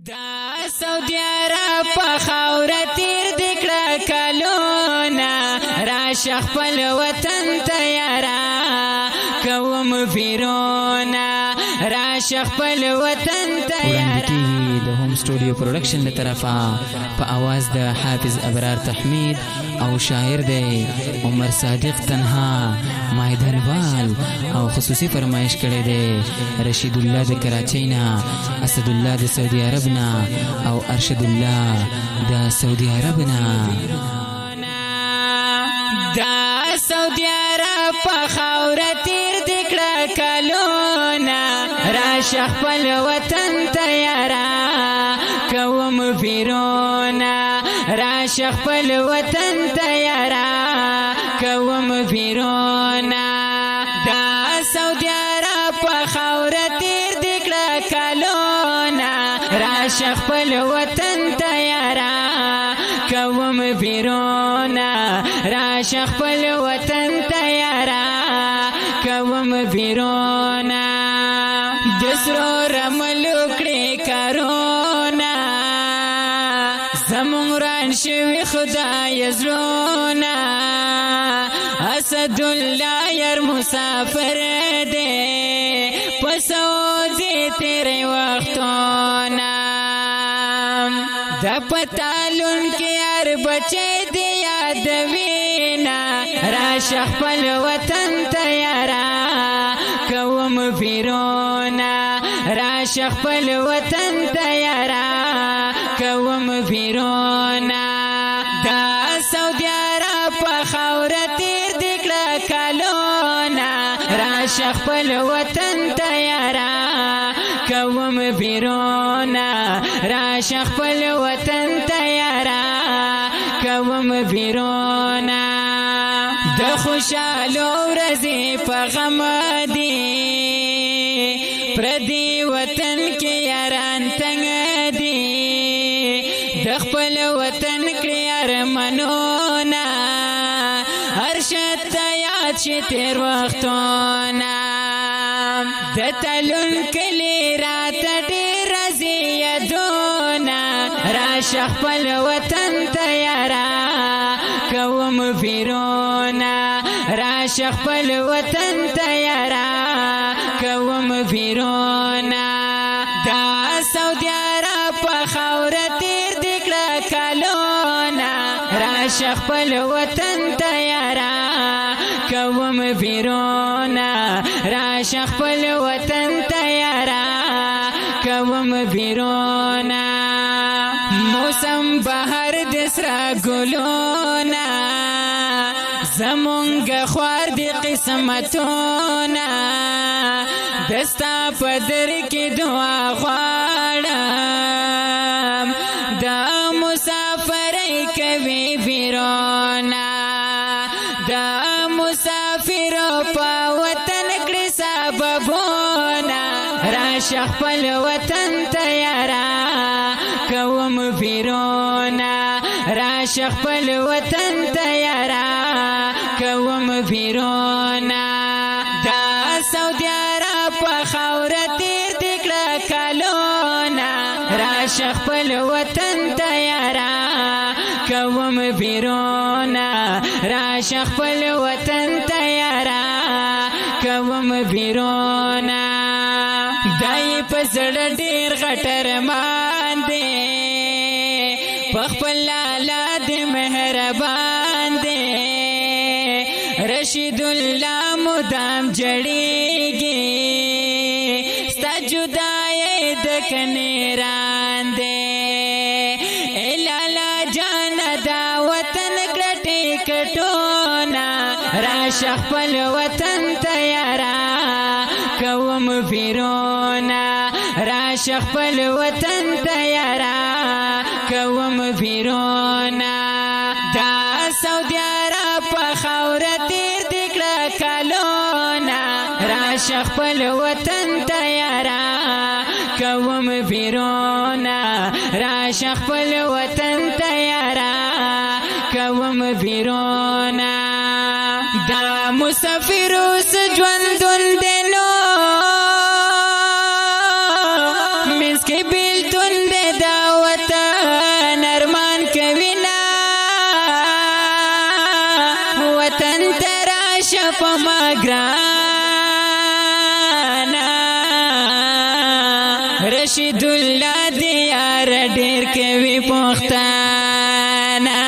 دا سعودی عرب په خاوره تیر دکړه کلونه راشه خپل وطن ته یارا کوم فیرونه راشه خپل وطن ته یارا د هوم سټوډیو پروډکشن له طرفه په आवाज د حافظ ابرار تحمید او شاعر دی عمر صادق تنها مایدنوال او خصوصي فرمایش کړی دی رشید الله د کراچۍ نه، اسد الله د سعودي عرب نه او ارشد الله د سعودي عرب نه. دا سعودي عرب په خاوره تیر دکړه کلونه راشه خپل وطن ته یارا کوم فیرونه راشه خپل وطن ته یارا کوم فیرونه دا سعودي عرب په خاوره تیر دکړه کلونه راشه خپل وطن ته یارا کوم فیرونه راشه خپل وطن ته یارا کوم فیرونه دسرو رملو کړي کارونا زمون ران شوی خدای زرونا اسد الله ير مسافر دے پسوځي تیرې وختونه د پتالون کې یار بچې دی یاد وینا راشه خپل وطن ته یارا کوم فیرونه راشه خپل وطن ته یارا کوم فیرونه دا سعودي عرب په خاوره تیر دکړه کلونه راشه خپل وطن ته یارا کوم فیرونه راشه خپل وطن ته یارا کوم فیرونه د خوشالو ورځې په غم دی پردي وطن کې یاران تنګ دی د خپل وطن کې ارمانونه ارشد یاد شي تیر وختونه د تلون کلی رات ډیر زیادونه راشه خپل وطن ته یارا کوم فیرونه راشه خپل وطن ته یارا کوم فیرونه دا سعودي عرب په خاوره تیر دکړه کلونه راشه خپل وطن ته یارا کوم فیرونه راشه خپل وطن ته یارا کوم فیرونه موسم بهر د سره ګلونه زمونږ خوار دی قسمتونه دستا په در کې دعا غواړم د مسافرۍ کوي فیرونه د مسافرو په وطن کړي سببونه راشه خپل وطن ته یارا کوم فیرونه راشه خپل وطن ته یارا کوم فیرونه دا سعودي عرب په خاوره تیر دکړه کلونه راشه خپل وطن ته یارا کوم فیرونه راشه خپل وطن ته یارا کوم فیرونه دای په زړه ډیر غټر مان دی په خپل لالا دې مهربان دی رشید الله مدام جړیږي ستا جدای د کنيران دی لالا جان دا وطن کټي کټونا راشه خپل وطن ته یارا کوم فیرونه راشه خپل وطن ته یارا کوم فیرونه دا سعودي عرب په خاوره تیر دکړه کلونه راشه خپل وطن ته یارا کوم فیرونه راشه خپل وطن ته یارا کوم فیرونه دا مسافر اوس ژوندون دی نو منځ کې بیلتون دی د الله دی یار ډیر کوي پښتانه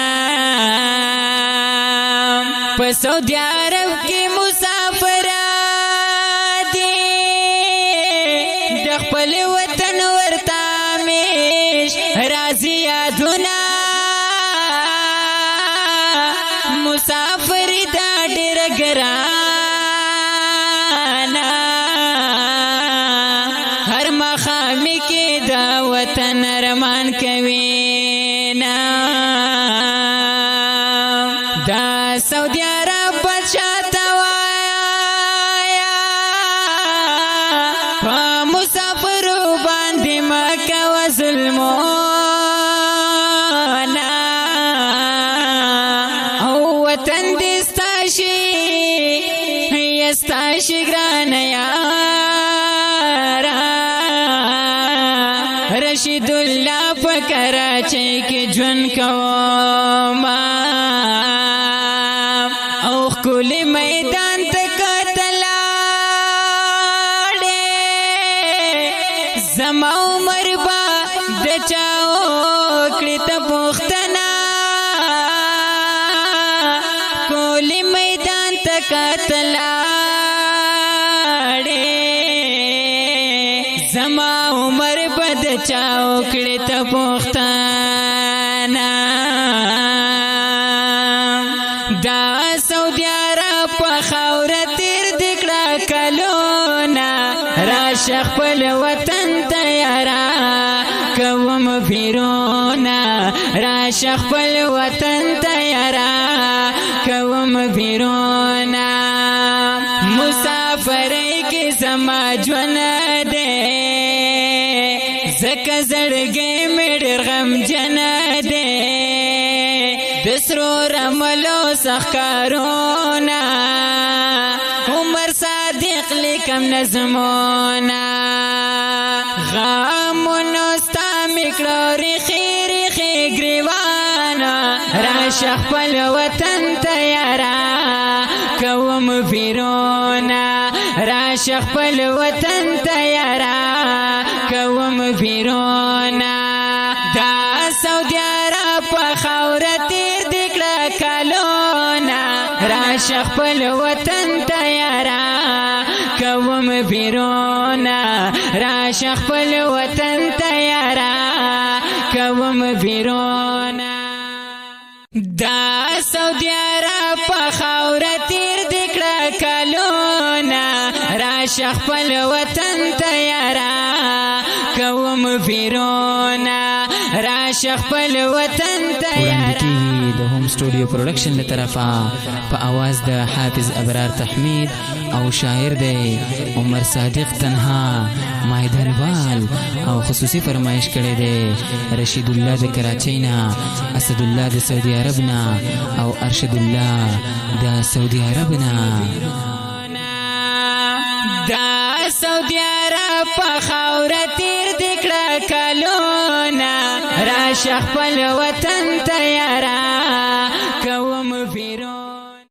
په سعودي عرب کې مسافر دي د خپل وطن ورته میش راځي یادونه مسافر دا ډیر ګرانه هر مخام کې دا وطن ارمان کوي نا دا سعودي عرب بچاته وایا په مسافر باندې مکه و ظلمونه او وطن دې ستاشي یستاشي ګران یارا رشید الله په کراچۍ کې ژوند کوم او خپل میدان ته کتلاړې زما عمر با د چاو کړې ته پوښتنه کول میدان ته کتلاړې زما عمر با د چاو کړې ته پوښتنه دا سعودي عرب په خاوره تیر دکړه کلونه راشه خپل وطن ته یارا کوم پیرونه راشه خپل وطن ته یارا کوم پیرونه مسافرۍ کې زما ژوند دی زکه زړګی مې ډېر غمجن دی د سرو رملو سخکارونه عمر صادق لیکم نظمونه غمونو ستا مې کړو ریخي ریخي ګریوانه راشه خپل وطن ته یارا کوم پیرونه راشه خپل وطن ته یارا کوم پیرونه دا سعودي عرب په خاوره تیر دکړه کلونه راشه خپل وطن ته یارا کوم پیرونه راشه خپل وطن ته یارا کوم پیرونه دا سعودي عرب په خاوره تیر دکړه کلونه راشه خپل وطن ته یارا کوم پیرونه راشه خپل وطن ته یارا د هوم سټوډیو پروډکشن له طرفه په आवाज د حافظ ابرار تحمید او شاعر دی عمر صادق تنها مایدنوال او خصوصي فرمایش کړی دی رشید الله د کراچۍ نه اسد الله د سعودي عرب نه او ارشد الله د سعودي عرب نه دا سعودي عرب په خاوره تیر دکړه کلونه راشه خپل وطن ته یارا